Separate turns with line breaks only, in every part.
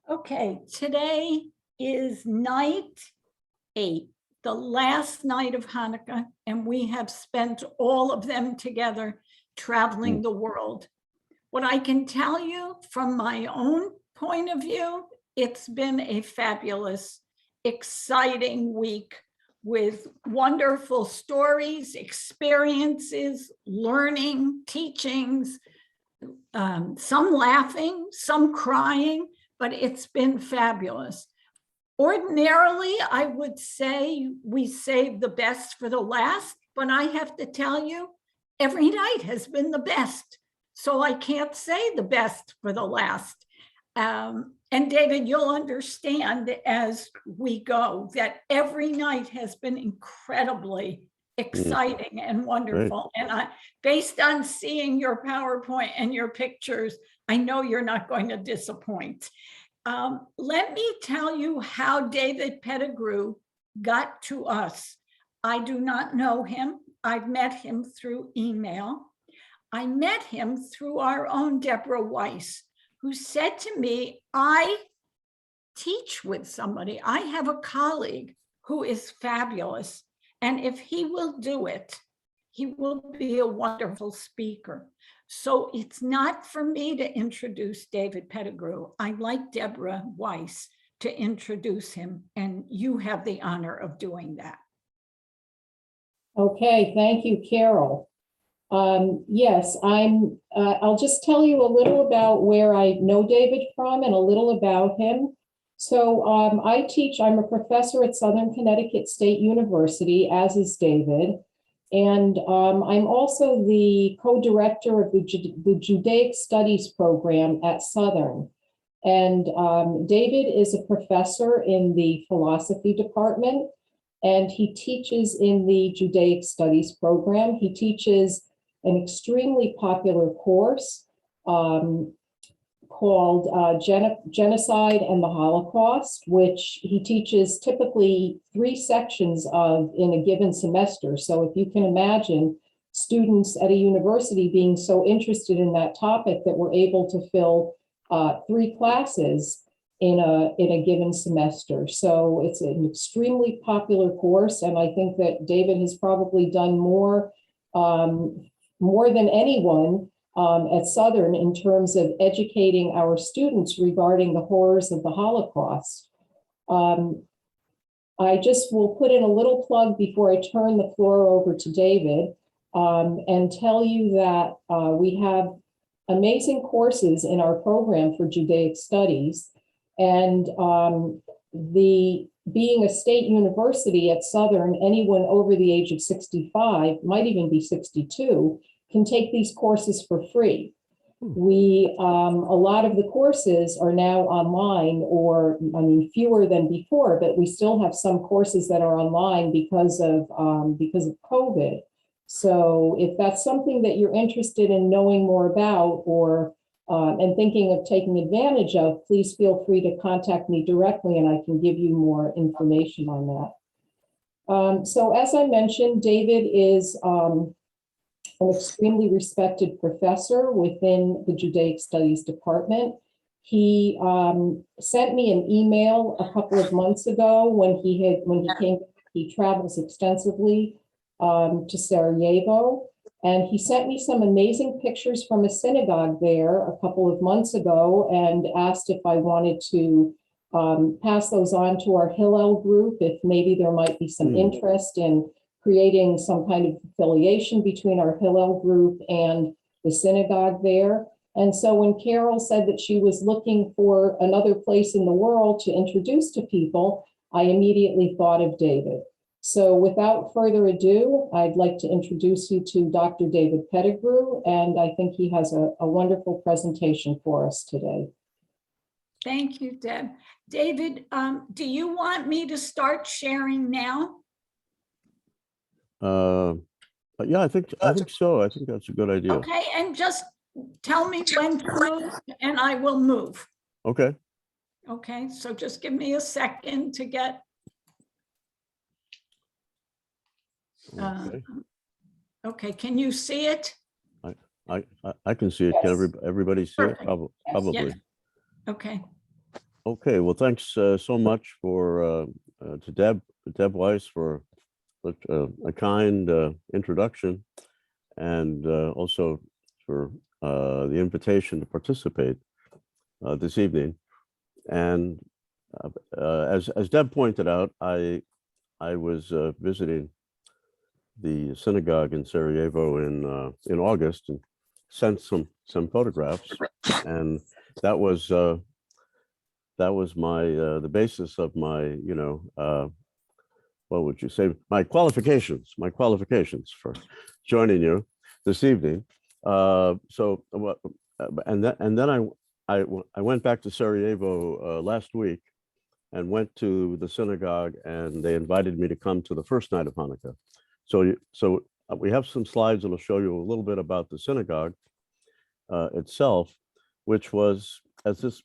Okay, today is night 8, the last night of Hanukkah, and we have spent all of them together traveling the world. What I can tell you from my own point of view, it's been a fabulous, exciting week with wonderful stories, experiences, learning, teachings, some laughing, some crying, but it's been fabulous. Ordinarily, I would say we save the best for the last, but I have to tell you, every night has been the best. So I can't say the best for the last. And David, you'll understand as we go that every night has been incredibly exciting and wonderful.
Great.
And based on seeing your PowerPoint and your pictures, I know you're not going to disappoint. Let me tell you how David Pettigrew got to us. I do not know him. I've met him through email. I met him through our own Deborah Weiss, who said to me, I teach with somebody. I have a colleague who is fabulous. And if he will do it, he will be a wonderful speaker. So it's not for me to introduce David Pettigrew. I'd like Deborah Weiss to introduce him, and you have the honor of doing that.
Okay, thank you, Carol. Yes, I'll just tell you a little about where I know David from and a little about him. So I'm a professor at Southern Connecticut State University, as is David. And I'm also the co-director of the Judaic Studies program at Southern. And David is a professor in the philosophy department, and he teaches in the Judaic Studies program. He teaches an extremely popular course called Genocide and the Holocaust, which he teaches typically 3 sections of in a given semester. So if you can imagine students at a university being so interested in that topic that we're able to fill 3 classes in a given semester. So it's an extremely popular course, and I think that David has probably done more than anyone at Southern in terms of educating our students regarding the horrors of the Holocaust. I just will put in a little plug before I turn the floor over to David and tell you that we have amazing courses in our program for Judaic Studies. And being a state university at Southern, anyone over the age of 65, might even be 62, can take these courses for free. A lot of the courses are now online, or fewer than before, but we still have some courses that are online because of COVID. So if that's something that you're interested in knowing more about, or and thinking of taking advantage of, please feel free to contact me directly and I can give you more information on that. So as I mentioned, David is an extremely respected professor within the Judaic Studies department. He sent me an email a couple of months ago when he travels extensively to Sarajevo. And he sent me some amazing pictures from a synagogue there a couple of months ago and asked if I wanted to pass those on to our Hillel group, if maybe there might be some interest in creating some kind of affiliation between our Hillel group and the synagogue there. And so when Carol said that she was looking for another place in the world to introduce to people, I immediately thought of David. So without further ado, I'd like to introduce you to Dr. David Pettigrew, and I think he has a wonderful presentation for us today.
Thank you, Deb. David, do you want me to start sharing now?
Yeah, I think so. I think that's a good idea.
Okay, and just tell me when to move and I will move.
Okay.
Okay, so just give me a second to get.
Okay.
Okay, can you see it?
I can see it.
Yes.
Can everybody see it?
Perfect.
Probably.
Yes. Okay.
Okay, well, thanks so much to Deb Weiss for such a kind introduction, and also for the invitation to participate this evening. And as Deb pointed out, I was visiting the synagogue in Sarajevo in August and sent some photographs, and that was my the basis of my what would you say, my qualifications for joining you this evening. And then I went back to Sarajevo last week and went to the synagogue, and they invited me to come to the first night of Hanukkah. So we have some slides that'll show you a little bit about the synagogue itself, which was, as this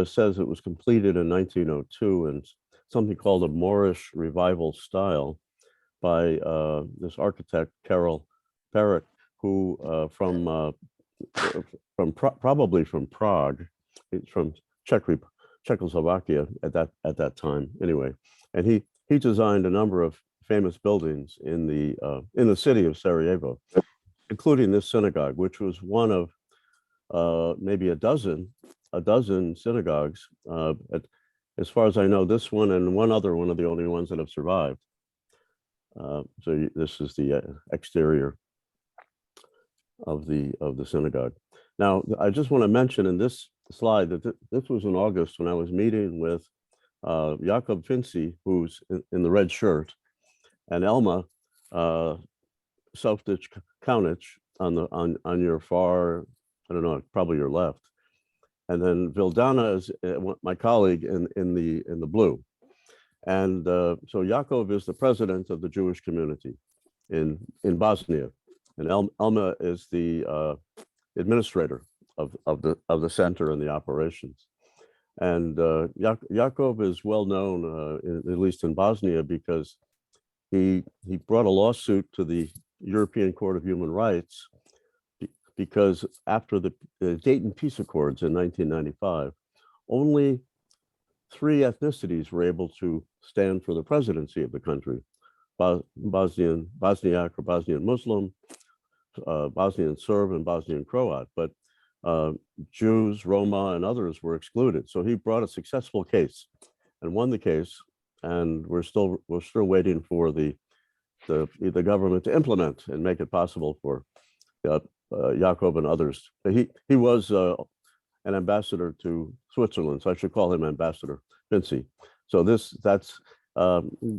says, it was completed in 1902 in something called a Moorish revival style by this architect Karel Perek, who probably from Prague. It's from Czechoslovakia at that time anyway, and he designed a number of famous buildings in the city of Sarajevo, including this synagogue, which was one of maybe a dozen synagogues. As far as I know, this one and one other one are the only ones that have survived. So this is the exterior of the synagogue. Now, I just want to mention in this slide that this was in August when I was meeting with Jakob Finci, who's in the red shirt, and Elma Softic Kaunich on your far, I don't know, probably your left, and then Vildana is my colleague in the blue. And so Jakob is the president of the Jewish community in Bosnia, and Elma is the administrator of the center and the operations. And Jakob is well known, at least in Bosnia, because he brought a lawsuit to the European Court of Human Rights because after the Dayton Peace Accords in 1995, only 3 ethnicities were able to stand for the presidency of the country: Bosniak or Bosnian Muslim, Bosnian Serb, and Bosnian Croat. But Jews, Roma, and others were excluded. So he brought a successful case and won the case, and we're still waiting for the government to implement and make it possible for Jakob and others. He was an ambassador to Switzerland, so I should call him Ambassador Finci. So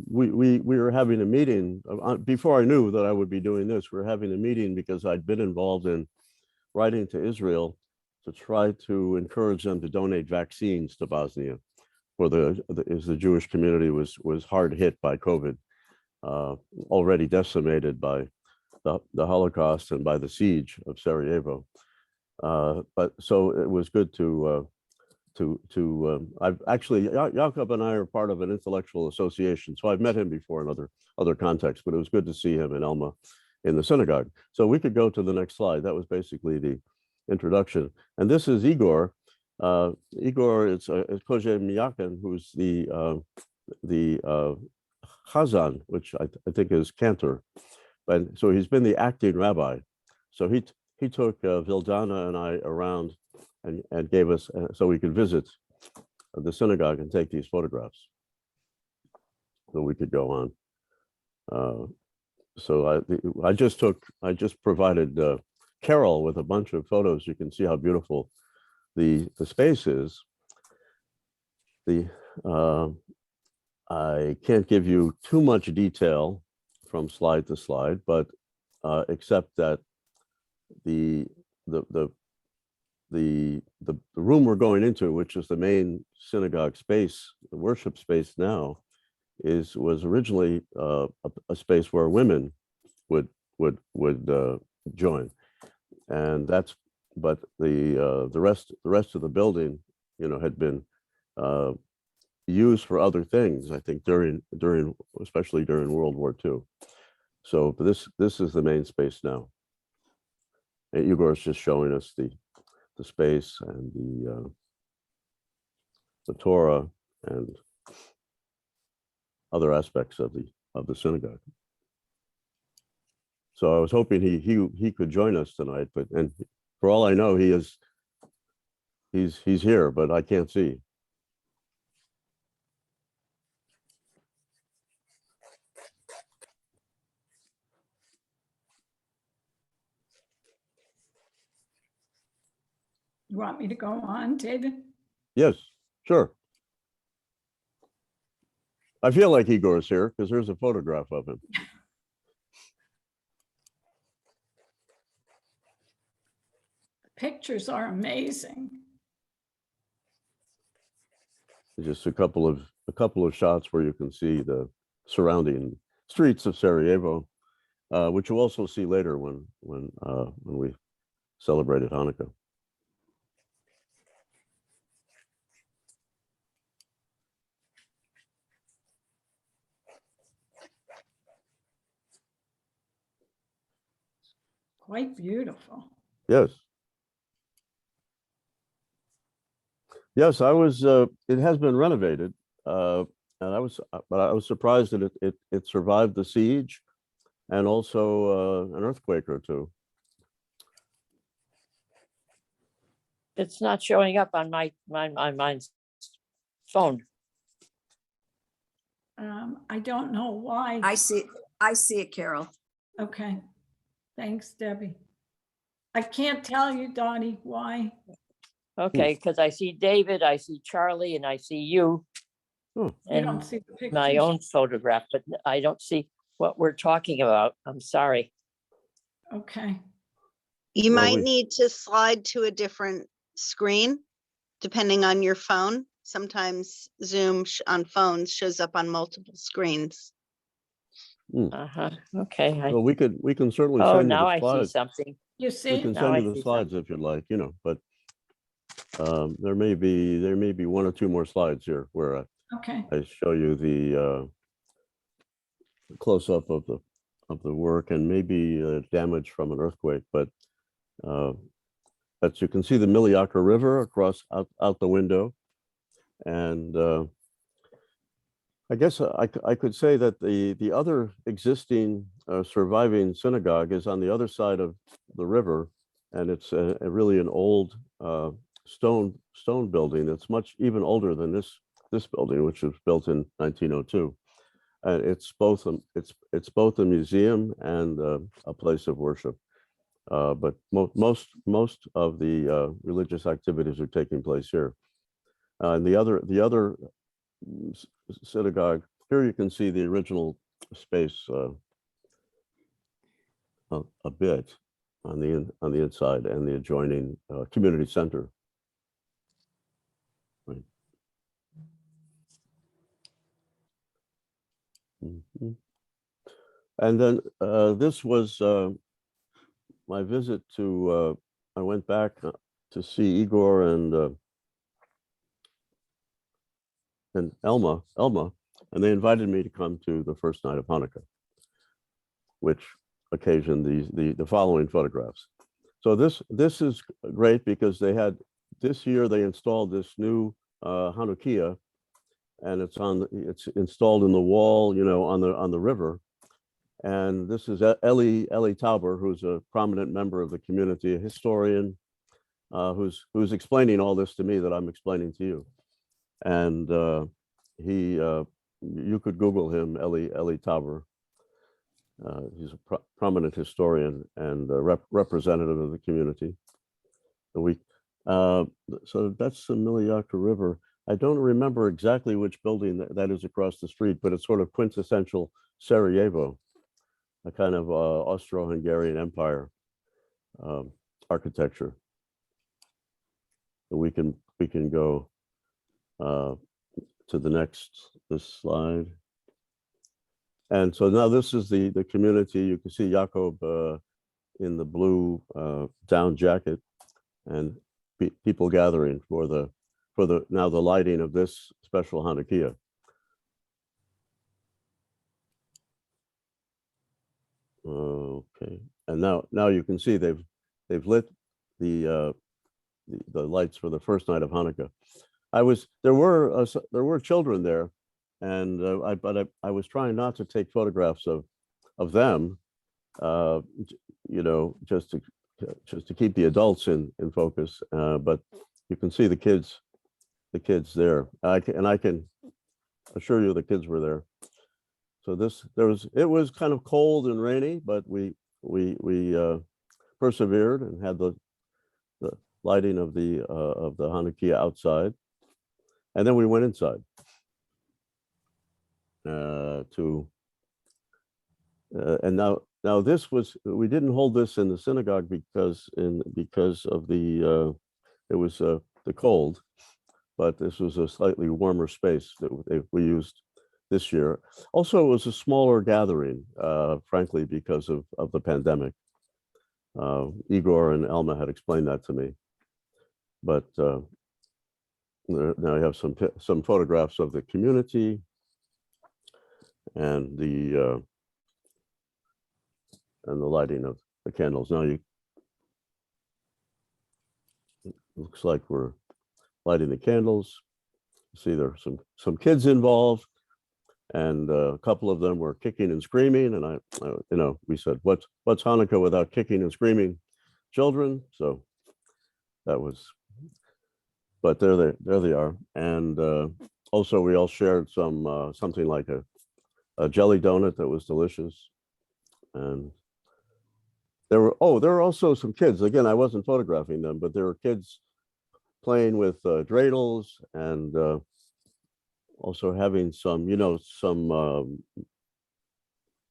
we were having a meeting before I knew that I would be doing this. We were having a meeting because I'd been involved in writing to Israel to try to encourage them to donate vaccines to Bosnia, as the Jewish community was hard hit by COVID, already decimated by the Holocaust and by the siege of Sarajevo. But so it was good I've actually, Jakob and I are part of an intellectual association, so I've met him before in other contexts, but it was good to see him and Elma in the synagogue. So we could go to the next slide. That was basically the introduction. And this is Igor. Igor is Koje Miyakin, who's the Chazan, which I think is cantor. But so he's been the acting rabbi. So he took Vildana and I around and gave us, so we could visit the synagogue and take these photographs. So we could go on. So I just provided Carol with a bunch of photos. You can see how beautiful the space is. I can't give you too much detail from slide to slide, but except that the room we're going into, which is the main synagogue space, the worship space now, was originally a space where women would join, and but the rest of the building, had been used for other things, I think, especially during World War II. So this is the main space now. And Igor is just showing us the space and the Torah and other aspects of the synagogue. So I was hoping he could join us tonight, but and for all I know, he's here, but I can't see.
You want me to go on, David?
Yes, sure. I feel like Igor's here because there's a photograph of him.
Pictures are amazing.
Just a couple of shots where you can see the surrounding streets of Sarajevo, which you'll also see later when we celebrated Hanukkah.
Quite beautiful.
Yes. Yes, I was. It has been renovated, and but I was surprised that it survived the siege, and also an earthquake or two.
It's not showing up on my phone.
I don't know why.
I see it, Carol.
Okay, thanks, Debbie. I can't tell you, Dottie, why.
Okay, because I see David, I see Charlie, and I see you.
You
And
don't see the pictures.
my own photograph, but I don't see what we're talking about. I'm sorry.
Okay,
You
Well,
might
we-
need to slide to a different screen, depending on your phone. Sometimes Zoom on phones shows up on multiple screens.
Uh-huh, okay.
Well, we can certainly
Oh,
send you
now
the
I see
slides.
something.
you
We
see?
can
Now
send
I
you the
see
slides if you'd like, but there may be one or two more slides here where
Okay,
I show you the close up of the work and maybe damage from an earthquake, but you can see the Miliaka River across out the window, and I guess I could say that the other existing surviving synagogue is on the other side of the river, and it's really an old stone building that's much even older than this building, which was built in 1902. And it's both a museum and a place of worship. But most of the religious activities are taking place here. And the other synagogue, here you can see the original space a bit on the inside, and the adjoining community center. Right. Mhm. And then this was my visit to. I went back to see Igor and Elma, and they invited me to come to the first night of Hanukkah, which occasioned the following photographs. So this is great because this year they installed this new Hanukah, and it's installed in the wall, on the river. And this is Eli Tauber, who's a prominent member of the community, a historian, who's explaining all this to me that I'm explaining to you. And you could Google him, Eli Tauber. He's a prominent historian and representative of the community. So that's the Miliaka River. I don't remember exactly which building that is across the street, but it's sort of quintessential Sarajevo, a kind of Austro-Hungarian Empire architecture. So we can go to this slide. And so now this is the community. You can see Jakob in the blue down jacket, and people gathering for the lighting of this special Hanukah. Okay, and now you can see they've lit the lights for the first night of Hanukkah. there were children there, and I was trying not to take photographs of them, just to keep the adults in focus. But you can see the kids there. I can assure you the kids were there. So it was kind of cold and rainy, but we persevered and had the lighting of the Hanukkah outside, and then we went inside and now this was, we didn't hold this in the synagogue because of the it was the cold, but this was a slightly warmer space that we used this year. Also, it was a smaller gathering, frankly, because of the pandemic. Igor and Elma had explained that to me. But now I have some photographs of the community and the lighting of the candles. Now it looks like we're lighting the candles. See, there are some kids involved, and a couple of them were kicking and screaming. And we said, what's Hanukkah without kicking and screaming children? So that was, but there they are. And also we all shared something like a jelly donut that was delicious. And there were also some kids. Again, I wasn't photographing them, but there were kids playing with dreidels and also having some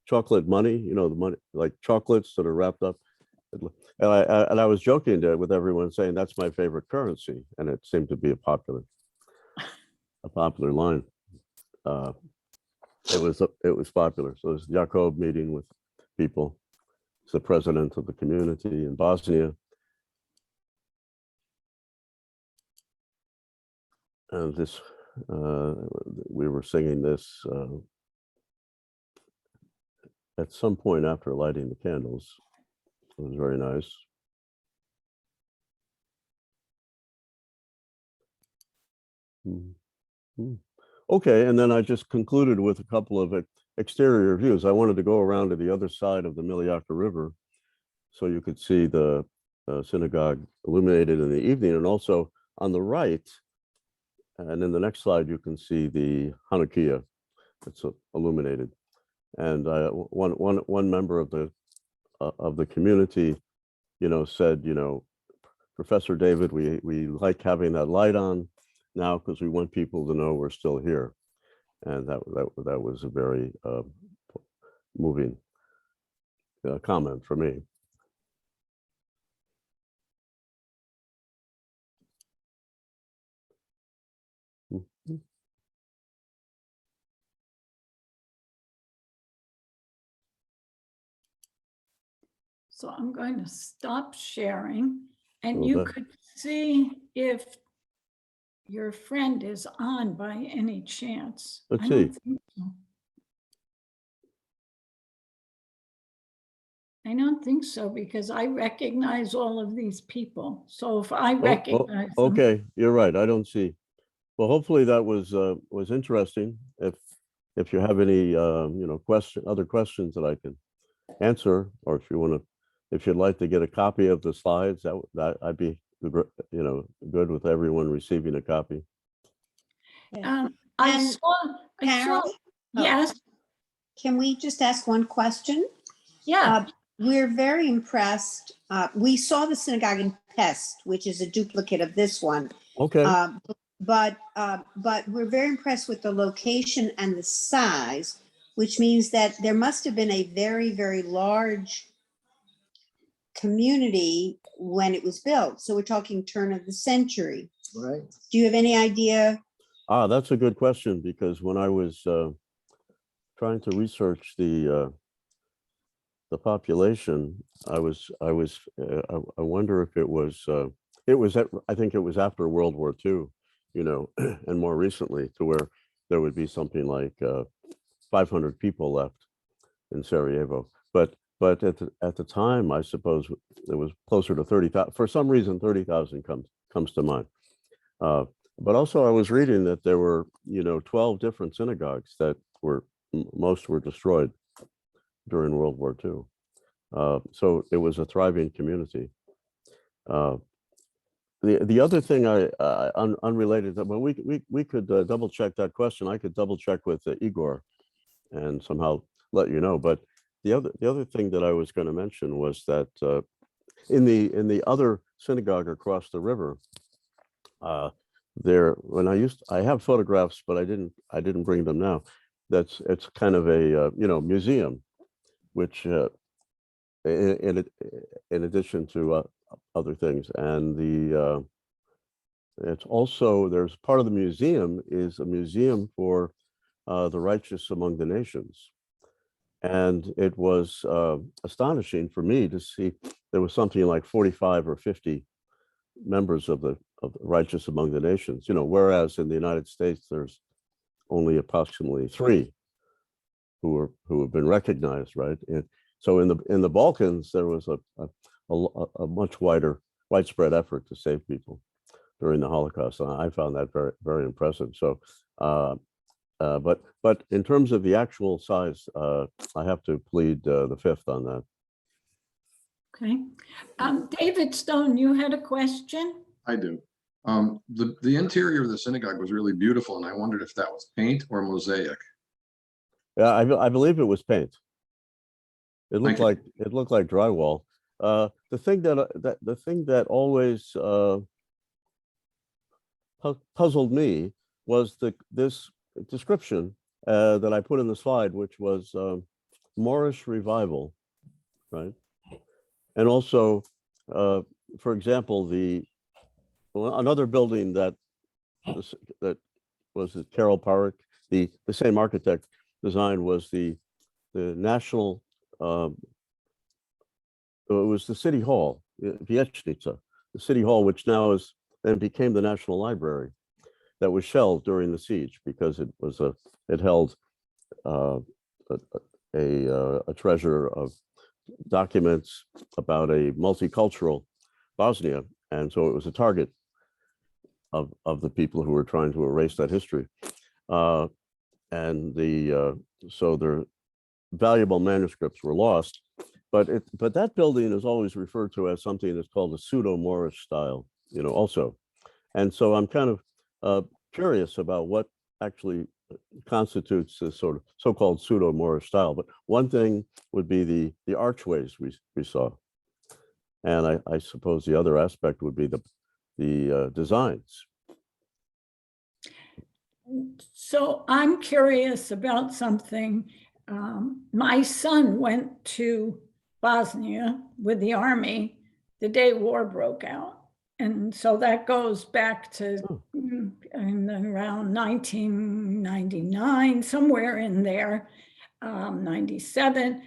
chocolate money, the money, like chocolates that are wrapped up. And I was joking with everyone, saying that's my favorite currency, and it seemed to be a popular line. It was popular. So it was Jacob meeting with people. He's the president of the community in Bosnia. And this, we were singing this at some point after lighting the candles. It was very nice. Okay, and then I just concluded with a couple of exterior views. I wanted to go around to the other side of the Miliaka River so you could see the synagogue illuminated in the evening, and also on the right, and in the next slide, you can see the Hanukkah that's illuminated. And one member of the community, said, Professor David, we like having that light on now because we want people to know we're still here. And that was a very moving comment for me.
So I'm going to stop sharing, and
Well,
you
that-
could see if your friend is on by any chance.
Let's
I don't
see.
think so. I don't think so, because I recognize all of these people. So if I recognize them,
Okay, you're right. I don't see. Well, hopefully that was interesting. If you have any other questions that I can answer, or if you'd like to get a copy of the slides, that I'd be good with everyone receiving a copy.
I
And
saw,
Carol?
yes,
Can we just ask one question?
yeah.
We're very impressed. We saw the synagogue in Pest, which is a duplicate of this one.
Okay.
But we're very impressed with the location and the size, which means that there must have been a very, very large community when it was built. So we're talking turn of the century.
Right.
Do you have any idea?
That's a good question, because when I was trying to research the population, I wonder if I think it was after World War II, and more recently, to where there would be something like 500 people left in Sarajevo. But at the time, I suppose it was closer to 30,000. For some reason, 30,000 comes to mind. But also I was reading that there were, 12 different synagogues that most were destroyed during World War II. So it was a thriving community. The other thing unrelated, that well, we could double check that question. I could double check with Igor and somehow let you know. But the other thing that I was going to mention was that in the other synagogue across the river, I have photographs, but I didn't bring them now. It's kind of a museum, which in addition to other things, and it's also, there's part of the museum is a museum for the righteous among the nations. And it was astonishing for me to see there was something like 45 or 50 members of the righteous among the nations, whereas in the United States, there's only approximately 3 who have been recognized, right? And so in the Balkans, there was a much widespread effort to save people during the Holocaust. And I found that very, very impressive. So, but in terms of the actual size, I have to plead the fifth on that.
Okay. David Stone, you had a question?
I do. The interior of the synagogue was really beautiful, and I wondered if that was paint or mosaic.
Yeah, I believe it was paint. It looked
Thank
like drywall. The thing that always puzzled me was this description that I put in the slide, which was Moorish revival, right? And also, for example, another building that was Carol Park, the same architect design, was the national. It was the city hall, Viecnica, the city hall, which now then became the National Library, that was shelled during the siege because it held a treasure of documents about a multicultural Bosnia, and so it was a target of the people who were trying to erase that history, and so their valuable manuscripts were lost. But that building is always referred to as something that's called a pseudo-Moorish style, also. And so I'm kind of curious about what actually constitutes this sort of so-called pseudo-Moorish style. But one thing would be the archways we saw. And I suppose the other aspect would be the designs.
So I'm curious about something. My son went to Bosnia with the army the day war broke out. And so that goes back to around 1999, somewhere in there, 97.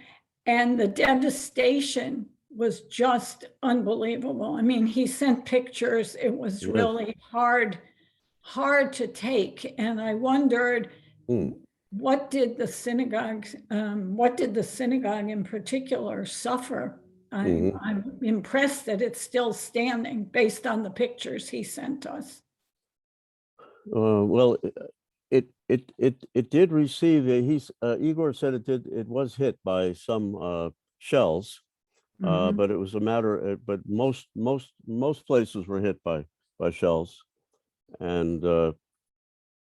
And the devastation was just unbelievable. I mean, he sent pictures. It was really hard to take. And I wondered, what did the synagogue in particular suffer? I'm impressed that it's still standing based on the pictures he sent us.
Well, it did receive Igor said it was hit by some shells, but it was a matter. But most places were hit by shells, and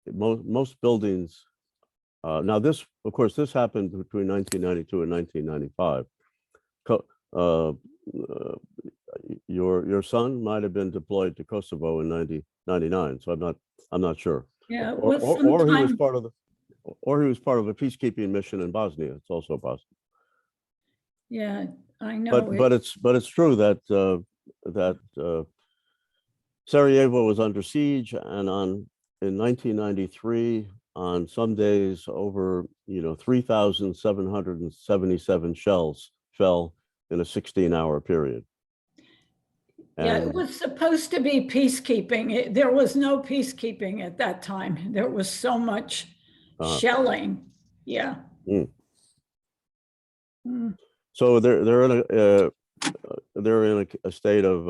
most buildings. Now this, of course, this happened between 1992 and 1995. Your son might have been deployed to Kosovo in 1999, so I'm not sure.
Yeah,
or he was part of a peacekeeping mission in Bosnia. It's also possible.
Yeah, I know.
But it's true that Sarajevo was under siege, and in 1993, on some days, over 3,777 shells fell in a 16-hour period.
Yeah, it was supposed to be peacekeeping. There was no peacekeeping at that time. There was so much shelling. Yeah.
So they're in a state of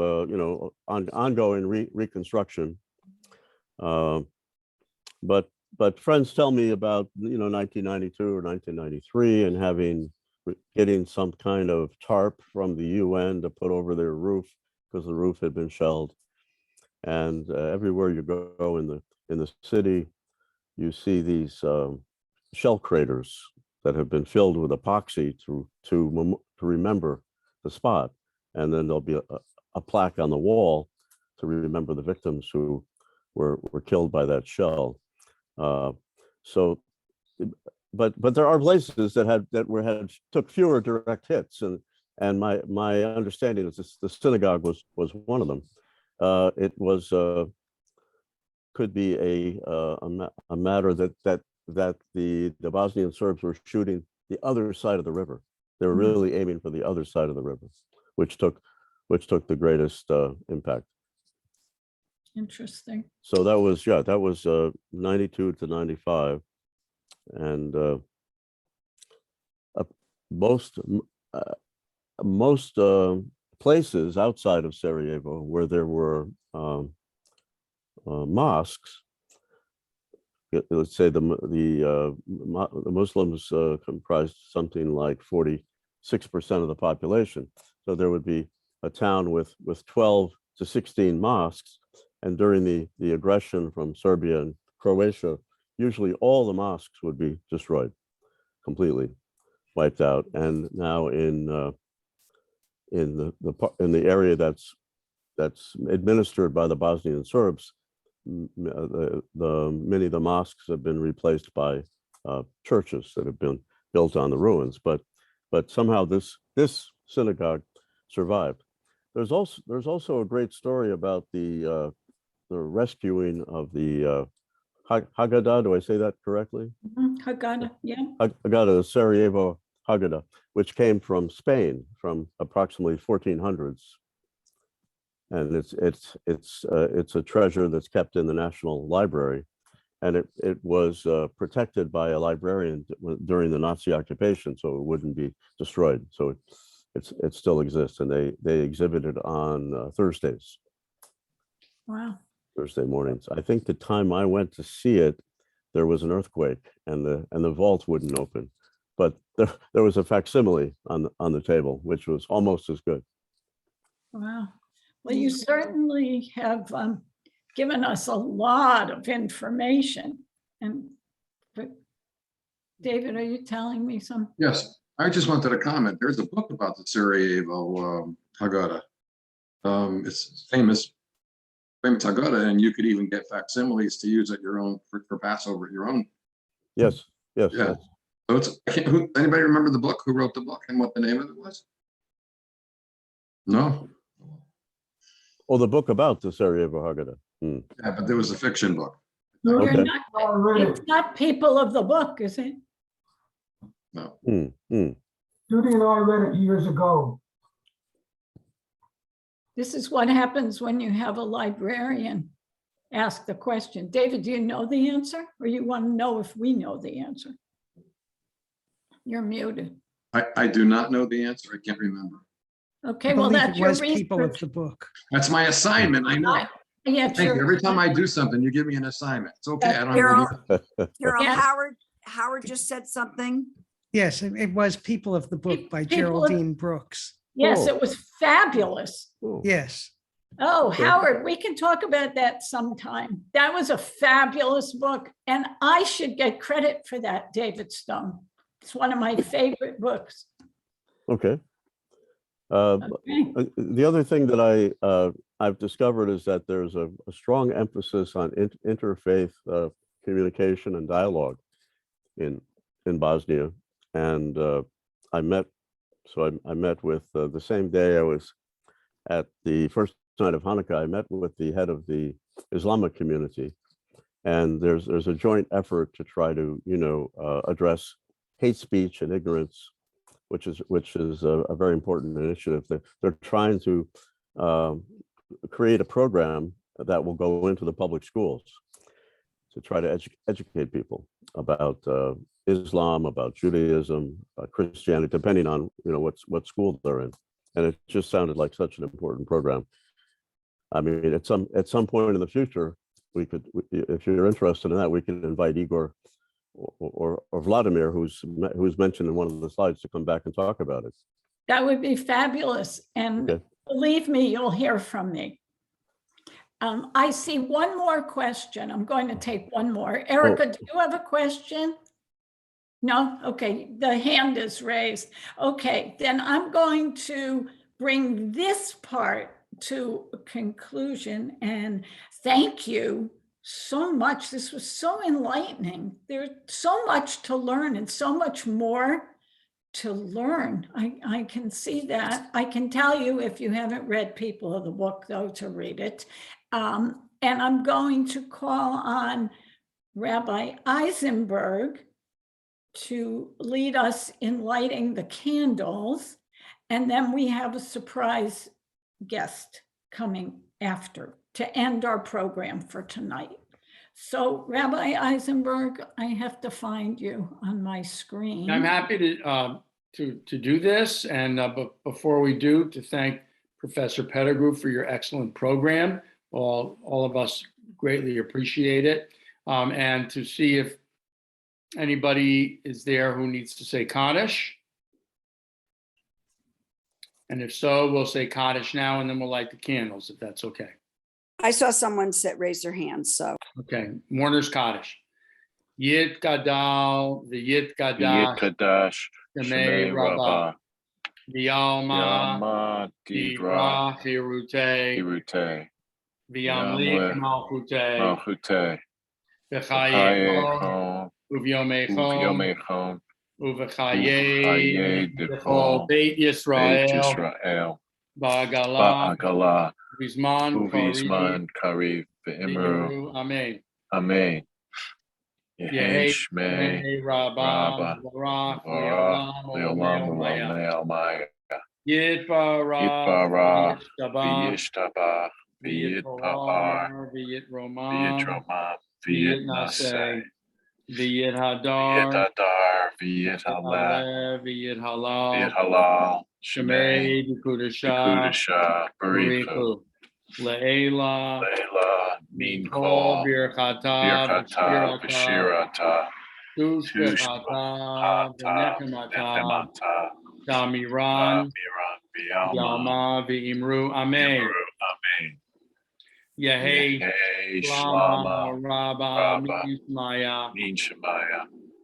ongoing reconstruction. But friends tell me about 1992 or 1993 and getting some kind of tarp from the UN to put over their roof because the roof had been shelled. And everywhere you go in the city, you see these shell craters that have been filled with epoxy to remember the spot, and then there'll be a plaque on the wall to remember the victims who were killed by that shell. So, but there are places that took fewer direct hits, and my understanding is the synagogue was one of them. It was could be a matter that the Bosnian Serbs were shooting the other side of the river. They were really aiming for the other side of the river, which took the greatest impact.
Interesting.
So that was 92 to 95, and most places outside of Sarajevo where there were mosques, let's say the Muslims comprised something like 46% of the population. So there would be a town with 12 to 16 mosques, and during the aggression from Serbia and Croatia, usually all the mosques would be destroyed, completely wiped out. And now in the area that's administered by the Bosnian Serbs, many of the mosques have been replaced by churches that have been built on the ruins. But somehow this synagogue survived. There's also a great story about the rescuing of the Haggadah. Do I say that correctly?
Haggadah, yeah.
Haggadah, Sarajevo Haggadah, which came from Spain from approximately 1400s, and it's a treasure that's kept in the National Library, and it was protected by a librarian during the Nazi occupation, so it wouldn't be destroyed. So it still exists, and they exhibit it on Thursdays.
Wow.
Thursday mornings. I think the time I went to see it, there was an earthquake and the vault wouldn't open, but there was a facsimile on the table, which was almost as good.
Wow. Well, you certainly have given us a lot of information. And David, are you telling me something?
Yes, I just wanted to comment. There's a book about the Sarajevo Haggadah. It's famous Haggadah, and you could even get facsimiles to use at your own for Passover at your own.
Yes.
Yeah. So anybody remember the book? Who wrote the book and what the name of it was? No.
Oh, the book about the Sarajevo Haggadah.
Yeah, but there was a fiction book.
Okay.
It's not People of the Book, is it?
No.
Judy and I read it years ago.
This is what happens when you have a librarian ask the question. David, do you know the answer, or you want to know if we know the answer? You're muted.
I do not know the answer. I can't remember.
Okay, well, that's your
People of
research.
the book.
That's my assignment. I know.
Yeah,
Thank you.
sure.
Every time I do something, you give me an assignment. It's okay. I don't
Carol,
have
Carol,
Yeah.
Howard just said something.
Yes, it was People of the Book by
People of-
Geraldine Brooks.
Yes,
Oh.
it was fabulous.
Oh.
Yes.
Oh,
Okay.
Howard, we can talk about that sometime. That was a fabulous book, and I should get credit for that, David Stone. It's one of my favorite books.
Okay.
Okay.
The other thing that I've discovered is that there's a strong emphasis on interfaith communication and dialogue in Bosnia, and I met with the same day I was at the first night of Hanukkah. I met with the head of the Islamic community, and there's a joint effort to try to address hate speech and ignorance, which is a very important initiative. They're trying to create a program that will go into the public schools to try to educate people about Islam, about Judaism, Christianity, depending on what school they're in. And it just sounded like such an important program. I mean, at some point in the future, if you're interested in that, we can invite Igor or Vladimir, who's mentioned in one of the slides, to come back and talk about it.
That would be fabulous. And
Okay.
believe me, you'll hear from me. I see one more question. I'm going to take one more. Erica, do you have a question? No? Okay, the hand is raised. Okay, then I'm going to bring this part to a conclusion, and thank you so much. This was so enlightening. There's so much to learn and so much more to learn. I can see that. I can tell you, if you haven't read People of the Book, though, to read it. And I'm going to call on Rabbi Eisenberg to lead us in lighting the candles. And then we have a surprise guest coming after to end our program for tonight. So Rabbi Eisenberg, I have to find you on my screen.
I'm happy to do this. And but before we do, to thank Professor Pettigrew for your excellent program. All of us greatly appreciate it. And to see if anybody is there who needs to say Kaddish. And if so, we'll say Kaddish now, and then we'll light the candles, if that's okay.
I saw someone raise their hands, so.
Okay, Mourner's Kaddish. Yit Gadal, V'yit Gadash,
Kadash,
Shemei Rabbah, V'yalma, Didra, Hirute, V'yamlik Malchute, V'chayecho, Uvyomechom, Uv'chaye, Dechol Beit Yisrael, Ba'agala, Uvizman Kariv, V'imru, Amen.
Amen.
Yehi Shmei Rabbah Barach Le'olam U'Le'olam Yitbarach V'yishtabach V'yitpa'ar V'yitromam V'yitnaseh V'yithadar V'yithaleh V'yithalal Shemei B'Kudashah Barichu Le'ela Min Kol Birchata V'Shirata Tushbechata V'Nechemata Tamiran Yalma V'Imru Amen. Yehi Shlama Rabba Min Shemaya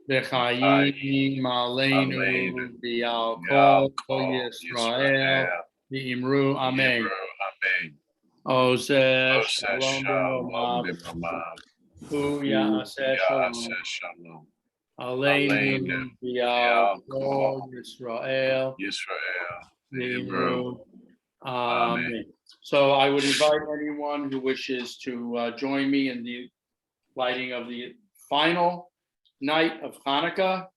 V'Chayim Aleinu V'Yal Kol Yisrael V'Imru Amen. Oseh Shalom B'Romav Ya'aseh Shalom Aleinu V'Yal Kol Yisrael V'Imru Amen. So I would invite anyone who wishes to join me in the lighting of the final night of Hanukkah.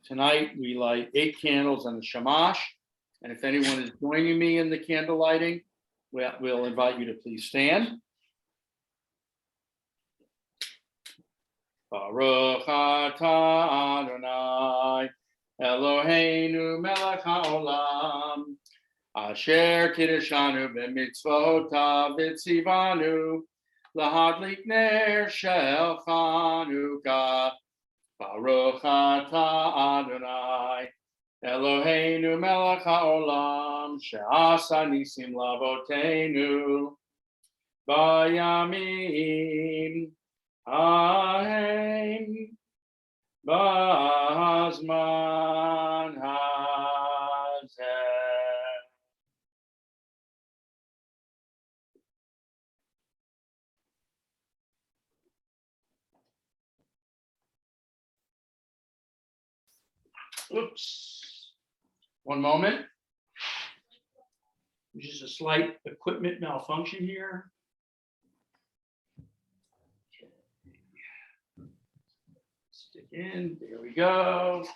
Tonight we light 8 candles on the shamash, and if anyone is joining me in the candle lighting, we'll invite you to please stand. Baruch atah Adonai Eloheinu melech haolam asher kiddushanu b'mitzvotav v'tzivanu lahadlik ner shel Chanukah. Baruch atah Adonai Eloheinu melech haolam she'asa nisim lavoteinu bayamim ahem bazman hazeh. Oops. One moment. Just a slight equipment malfunction here. Stick in. There we go.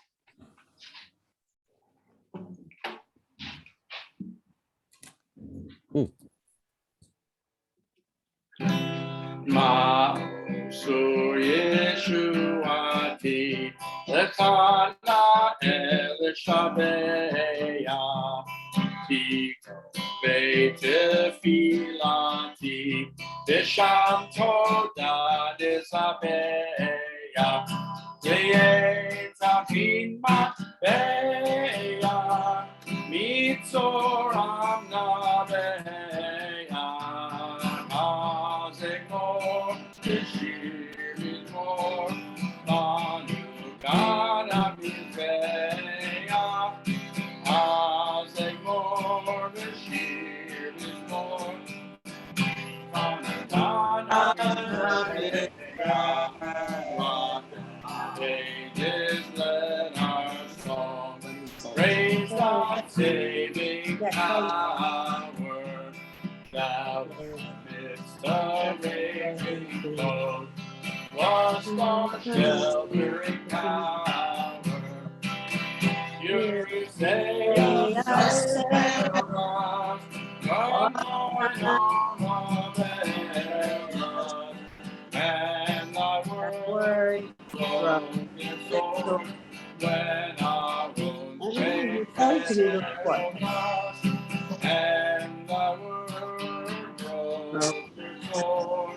Ma'osu Yeshuati Lechana El Shabeya Tikvei Tefilati ושם תודה נזבח, ויצחין מטבע, מצורם נבח, אז אגמור ושיר מזמור, חנוכת המזבח, אז אגמור ושיר מזמור, ages let our song praise thy saving power. Thou amidst the raging flood wast our sheltering power. You say us, from morn on and thy word from your soul when our wounds shake and thy word from your soul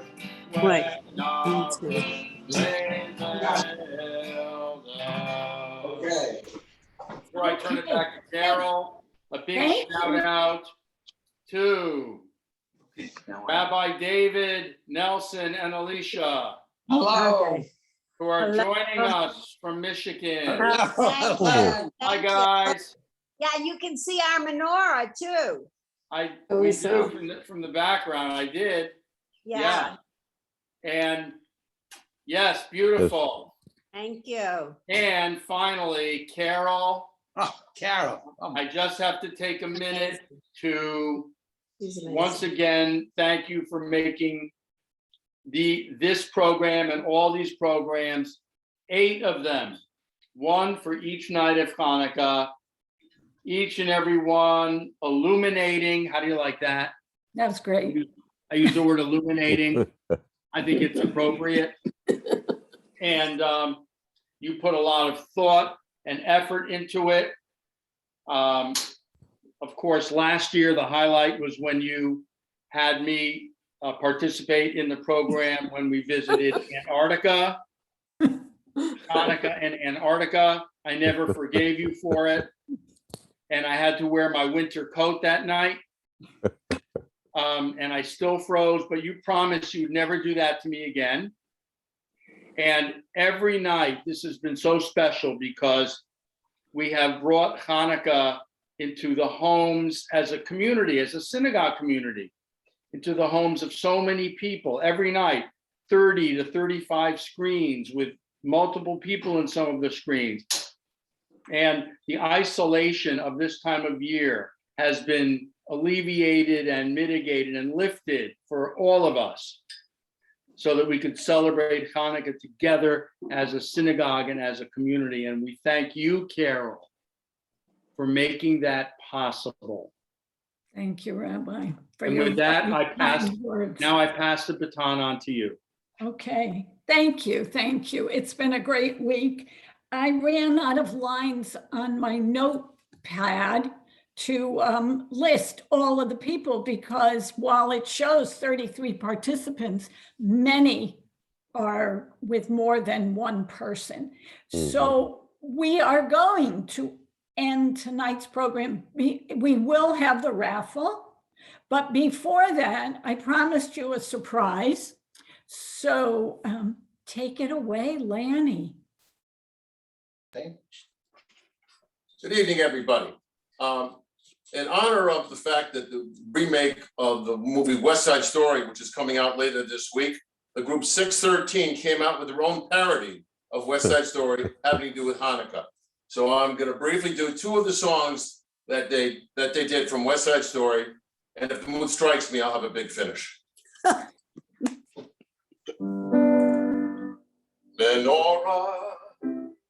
when our wounds laid held us. Okay. Before I turn it back to Carol, a big shout out to Rabbi David, Nelson, and Alicia.
Hello.
Who are joining us from Michigan.
Hello.
Hi, guys.
Yeah, you can see our menorah too.
We do from the background. I did.
Yeah.
And yes, beautiful.
Thank you.
And finally, Carol.
Oh, Carol.
I just have to take a minute to once again thank you for making this program and all these programs, 8 of them, one for each night of Hanukkah, each and every one illuminating. How do you like that?
That's great.
I use the word illuminating. I think it's appropriate. And you put a lot of thought and effort into it. Of course, last year, the highlight was when you had me participate in the program when we visited Antarctica, Hanukkah and Antarctica. I never forgave you for it. And I had to wear my winter coat that night. And I still froze, but you promised you'd never do that to me again. And every night, this has been so special because we have brought Hanukkah into the homes as a community, as a synagogue community, into the homes of so many people every night, 30 to 35 screens with multiple people in some of the screens. And the isolation of this time of year has been alleviated and mitigated and lifted for all of us so that we could celebrate Hanukkah together as a synagogue and as a community. And we thank you, Carol, for making that possible.
Thank you, Rabbi.
And with that, I pass the baton on to you.
Okay, thank you, thank you. It's been a great week. I ran out of lines on my notepad to list all of the people because while it shows 33 participants, many are with more than one person. So we are going to end tonight's program. We will have the raffle, but before that, I promised you a surprise. So take it away, Lanny.
Okay. Good evening, everybody. In honor of the fact that the remake of the movie West Side Story, which is coming out later this week, the group 613 came out with their own parody of West Side Story having to do with Hanukkah. So I'm going to briefly do 2 of the songs that they did from West Side Story, and if the mood strikes me, I'll have a big finish. Menorah,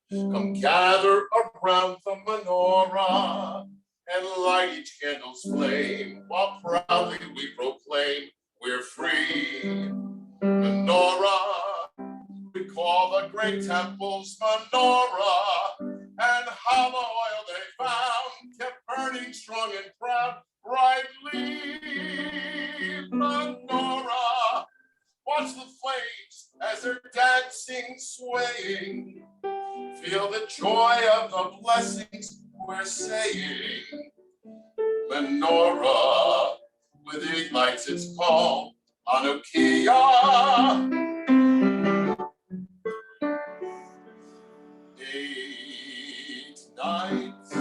come gather around the menorah and light each candle's flame while proudly we proclaim we're free. Menorah, recall the great temple's menorah and how the oil they found kept burning strong and proud brightly. Menorah, waves as they're dancing, swaying. Feel the joy of the blessings we're saying. Menorah with 8 lights, it's called Hanukah. 8 nights, 8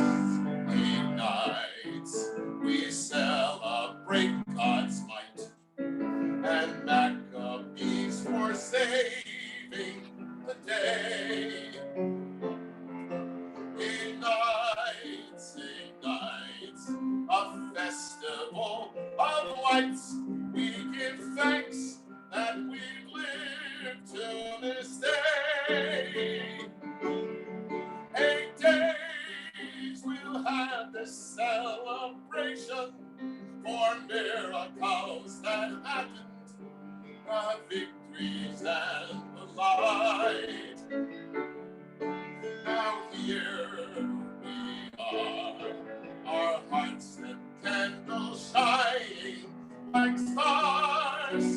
nights, we celebrate God's might and Maccabees for saving the day. 8 nights, a festival of lights. We give thanks that we live to this day. 8 days we'll have this celebration for miracles that happened, the victories and the light. Now here we are, our hearts and candles shining like stars.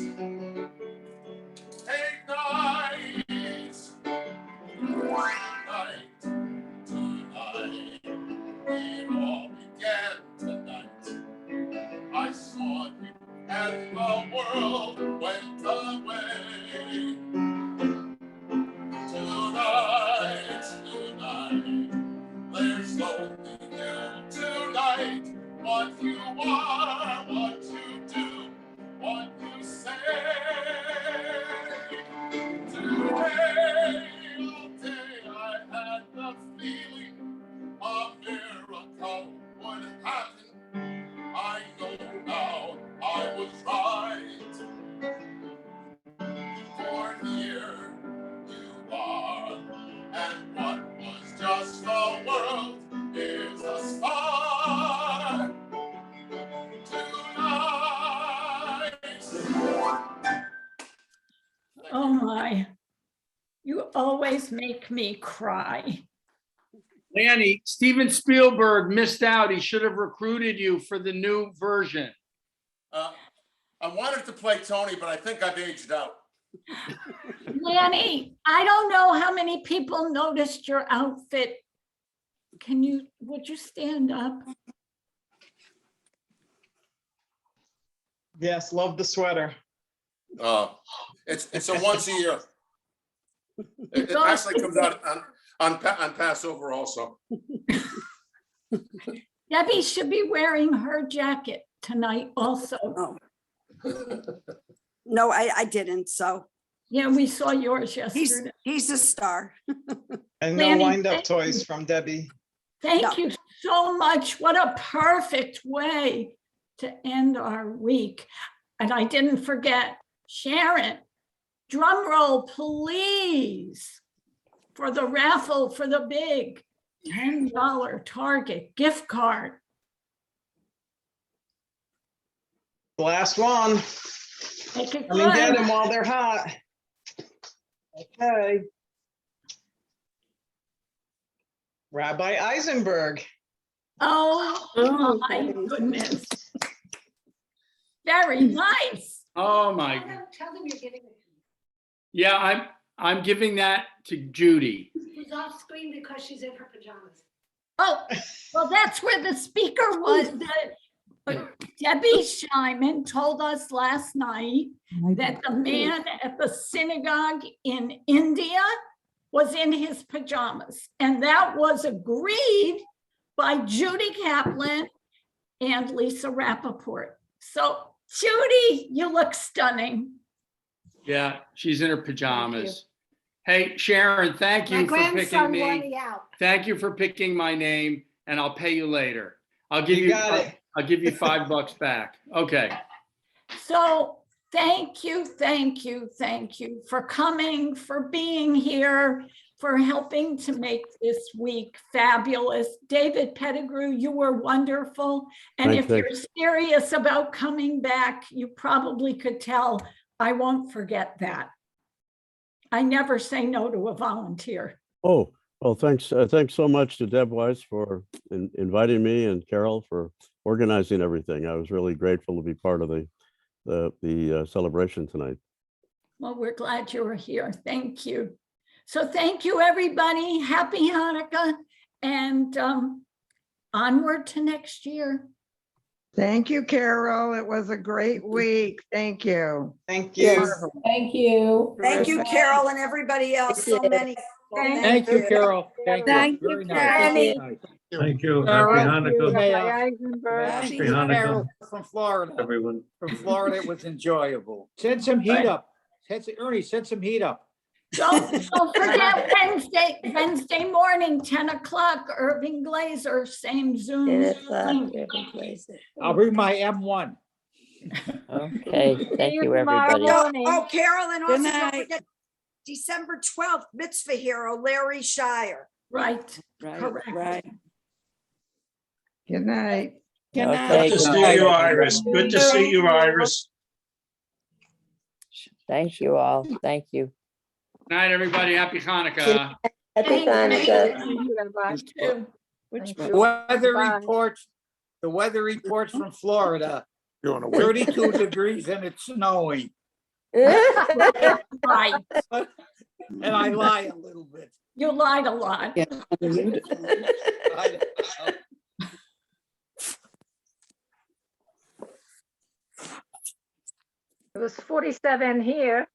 8 nights, tonight, it all began tonight. I saw you and the world went away. Tonight, there's only you tonight. What you are, what you do, what you say. Today, all day, I had the feeling a miracle would happen. I know now I was right. For here you are, and what was just a world is a star. Tonight.
Oh my, you always make me cry.
Lanny, Steven Spielberg missed out. He should have recruited you for the new version.
I wanted to play Tony, but I think I've aged out.
Lanny, I don't know how many people noticed your outfit. Would you stand up?
Yes, love the sweater.
It's a once a year. It actually comes out on Passover also.
Debbie should be wearing her jacket tonight also.
Oh. No, I didn't, so.
Yeah, we saw yours yesterday.
He's a star.
And no
Lanny,
wind-up toys from Debbie.
Thank you so much. What a perfect way to end our week. And I didn't forget, Sharon, drum roll, please, for the raffle for the big $10 Target gift card.
The last one.
Make it
Come and get
good.
them while they're hot. Okay. Rabbi Eisenberg.
Oh my goodness. Very nice.
Oh my God.
Tell them you're giving it.
Yeah, I'm giving that to Judy.
She's off screen because she's in her pajamas.
Oh, well, that's where the speaker was. Debbie Scheinman told us last night that the man at the synagogue in India was in his pajamas. And that was agreed by Judy Kaplan and Lisa Rappaport. So Judy, you look stunning.
Yeah, she's in her pajamas. Hey, Sharon, thank you for picking me. Thank you for picking my name, and I'll pay you later. I'll give you I'll give you $5 back. Okay.
So thank you for coming, for being here, for helping to make this week fabulous. David Pettigrew, you were wonderful. And if you're serious about coming back, you probably could tell I won't forget that. I never say no to a volunteer.
Oh, well, thanks so much to Deb Weiss for inviting me and Carol for organizing everything. I was really grateful to be part of the celebration tonight.
Well, we're glad you were here. Thank you. So thank you, everybody. Happy Hanukkah and onward to next year.
Thank you, Carol. It was a great week. Thank you.
Thank you.
Thank you.
Thank you, Carol, and everybody else. So many.
Thank you, Carol. Thank you.
Thank
Very
you,
nice.
Patty.
Nice.
Thank you.
Carol,
Happy Hanukkah.
Rabbi Eisenberg.
Happy
Thank you,
Hanukkah.
Carol from Florida.
Everyone.
From Florida, it was enjoyable. Send some heat up. Ernie, send some heat up.
Don't forget Wednesday morning, 10 o'clock, Irving Glazer, same Zoom. link.
I'll bring my M1.
Okay, thank you,
tomorrow
everybody.
morning.
Oh, Carol, and
Good
also don't
night.
forget December 12th, mitzvah hero Larry Shire.
Right, correct.
Good night.
Okay,
Good
good
to
night,
see you,
Iris.
Good to see you, Iris.
Thank you all. Thank you.
Good night, everybody. Happy Hanukkah.
Happy
The weather reports from Florida. 32 degrees and it's snowing.
Right.
And I lie a little bit.
You lied a lot.
It was 47 here.